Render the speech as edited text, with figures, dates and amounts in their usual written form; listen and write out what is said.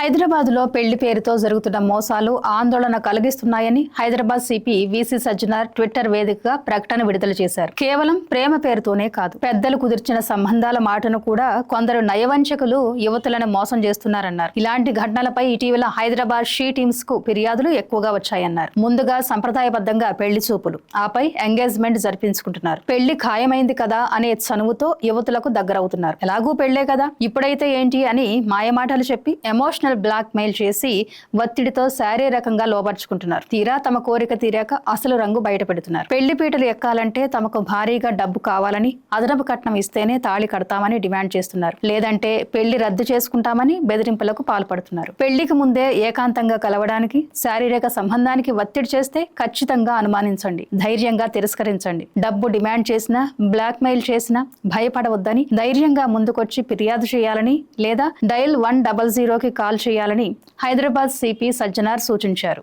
హైదరాబాద్లో పెళ్లి పేరుతో జరుగుతున్న మోసాలు ఆందోళన కలిగిస్తున్నాయని Hyderabad CP VC Sajjanar Twitter వేదికగా ప్రకటన విడుదల చేశారు. కేవలం ప్రేమ పేరుతోనే కాదు, పెద్దలు కుదిర్చిన సంబంధాల మాటను కూడా కొందరు నయవంచకులు యువతులను మోసం చేస్తున్నారన్నారు. ఇలాంటి ఘటనలపై ఇటీవల హైదరాబాద్ షీ టీమ్స్ కు ఫిర్యాదులు ఎక్కువగా వచ్చాయన్నారు. ముందుగా సంప్రదాయబద్ధంగా పెళ్లి చూపులు, ఆపై ఎంగేజ్మెంట్ జరిపించుకుంటున్నారు. పెళ్లి ఖాయమైంది కదా అనే చనువుతో యువతులకు దగ్గరవుతున్నారు. ఎలాగూ పెళ్లే కదా, ఇప్పుడైతే ఏంటి అని మాయమాటలు చెప్పి ఎమోషనల్ బ్లాక్ మెయిల్ చేసి ఒత్తిడితో శారీరకంగా లోపరుచుకుంటున్నారు. తీరా తమ కోరిక తీరాక అసలు రంగు బయటపెడుతున్నారు. పెళ్లి పీటలు ఎక్కాలంటే తమకు భారీగా డబ్బు కావాలని, అదనపు కట్నం ఇస్తేనే తాళి కడతామని డిమాండ్ చేస్తున్నారు. లేదంటే పెళ్లి రద్దు చేసుకుంటామని బెదిరింపులకు పాల్పడుతున్నారు. పెళ్లికి ముందే ఏకాంతంగా కలవడానికి, శారీరక సంబంధానికి ఒత్తిడి చేస్తే ఖచ్చితంగా అనుమానించండి, ధైర్యంగా తిరస్కరించండి. డబ్బు డిమాండ్ చేసినా, బ్లాక్ మెయిల్ చేసినా భయపడవద్దని, ధైర్యంగా ముందుకొచ్చి ఫిర్యాదు చేయాలని లేదా డయల్ 100కి కాల్ చేయాలని హైదరాబాద్ సిపి సజ్జనార్ సూచించారు.